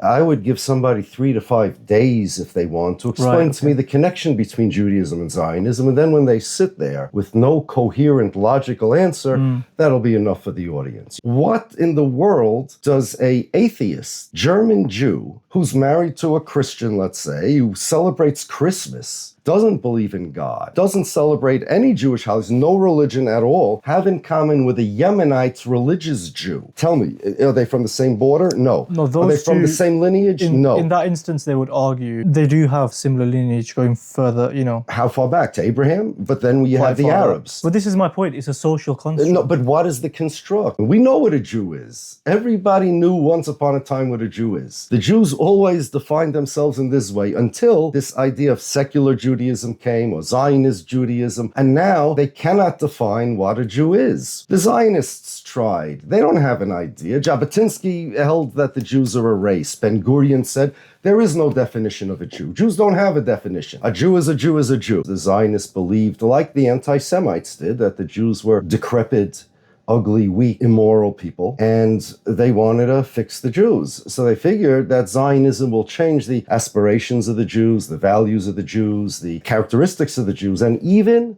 I would give somebody 3 to 5 days if they want to explain to me the connection between Judaism and Zionism. And then when they sit there with no coherent, logical answer, that'll be enough for the audience. What in the world does a atheist German Jew who's married to a Christian, let's say, who celebrates Christmas, doesn't believe in God, doesn't celebrate any Jewish holidays, no religion at all, have in common with a Yemenite religious Jew? Tell me, are they from the same border? No. Are they from the same lineage? No. In that instance, they would argue they do have similar lineage going further, How far back? To Abraham? But then we have the Arabs. But this is my point. It's a social construct. No, but what is the construct? We know what a Jew is. Everybody knew once upon a time what a Jew is. The Jews always defined themselves in this way until this idea of secular Judaism came, or Zionist Judaism, and now they cannot define what a Jew is. The Zionists tried. They don't have an idea. Jabotinsky held that the Jews are a race. Ben-Gurion said there is no definition of a Jew. Jews don't have a definition. A Jew is a Jew is a Jew. The Zionists believed, like the anti-Semites did, that the Jews were decrepit, ugly, weak, immoral people, and they wanted to fix the Jews. So they figured that Zionism will change the aspirations of the Jews, the values of the Jews, the characteristics of the Jews, and even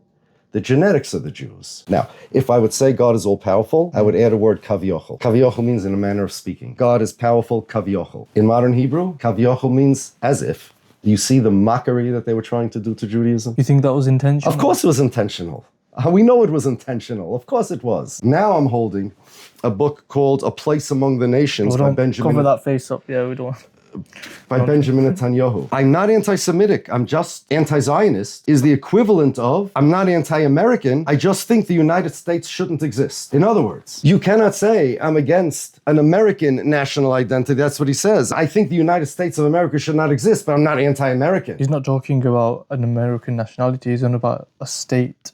the genetics of the Jews. Now, if I would say God is all-powerful, I would add a word kaviochel. Kaviochel means in a manner of speaking. God is powerful, kaviochel. In modern Hebrew, kaviochel means as if. You see the mockery that they were trying to do to Judaism? You think that was intentional? Of course it was intentional. We know it was intentional. Of course it was. Now I'm holding a book called A Place Among the Nations by Benjamin. Cover that face up. Yeah, we don't. By Benjamin Netanyahu. I'm not anti-Semitic. I'm just anti-Zionist is the equivalent of I'm not anti-American. I just think the United States shouldn't exist. In other words, you cannot say I'm against an American national identity. That's what he says. I think the United States of America should not exist, but I'm not anti-American. He's not talking about an American nationality. He's on about a state.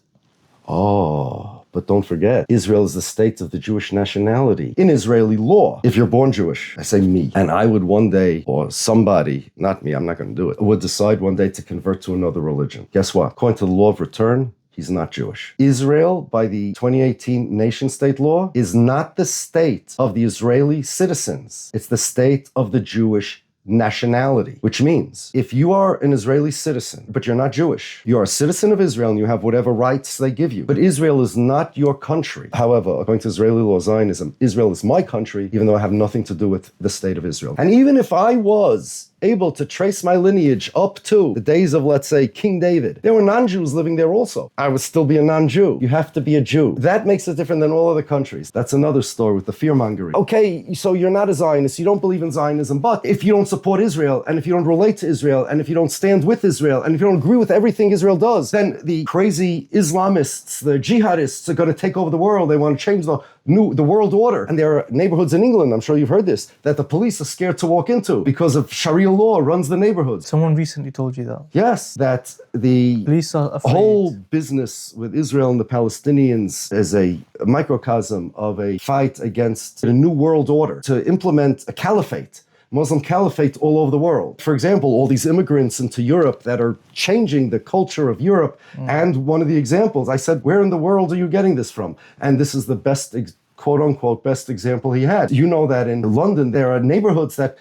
Oh, but don't forget, Israel is the state of the Jewish nationality. In Israeli law, if you're born Jewish, I say me, and I would one day, or somebody, not me, I'm not going to do it, would decide one day to convert to another religion. Guess what? According to the law of return, he's not Jewish. Israel, by the 2018 nation-state law, is not the state of the Israeli citizens. It's the state of the Jewish nationality, which means if you are an Israeli citizen, but you're not Jewish, you are a citizen of Israel and you have whatever rights they give you. But Israel is not your country. However, according to Israeli law, Zionism, Israel is my country, even though I have nothing to do with the state of Israel. And even if I was able to trace my lineage up to the days of, let's say, King David, there were non-Jews living there also. I would still be a non-Jew. You have to be a Jew. That makes it different than all other countries. That's another story with the fear-mongering. Okay, so you're not a Zionist, you don't believe in Zionism, but if you don't support Israel, and if you don't relate to Israel, and if you don't stand with Israel, and if you don't agree with everything Israel does, then the crazy Islamists, the jihadists are going to take over the world. They want to change the world order. And there are neighborhoods in England, I'm sure you've heard this, that the police are scared to walk into because of Sharia law runs the neighborhoods. Someone recently told you that. Yes, that the police are afraid. Whole business with Israel and the Palestinians is a microcosm of a fight against the new world order to implement a caliphate. Muslim caliphate all over the world. For example, all these immigrants into Europe that are changing the culture of Europe. And one of the examples, I said, where in the world are you getting this from? And this is the best, quote unquote, best example he had. You know that in London, there are neighborhoods that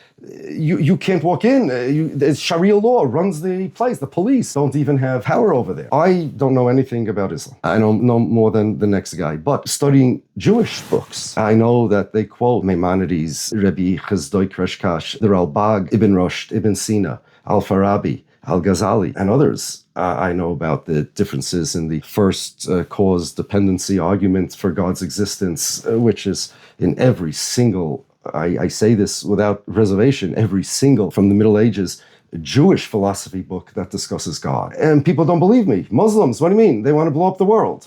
you can't walk in. Sharia law runs the place. The police don't even have power over there. I don't know anything about Islam. I don't know more than the next guy. But studying Jewish books, I know that they quote Maimonides, Rabbi Chizdoy Kreshkash, the Ralbag, Ibn Rushd, Ibn Sina, Al-Farabi, Al-Ghazali, and others. I know about the differences in the first cause dependency argument for God's existence, which is in every single, I say this without reservation, every single, from the Middle Ages, Jewish philosophy book that discusses God. And people don't believe me. Muslims, what do you mean? They want to blow up the world.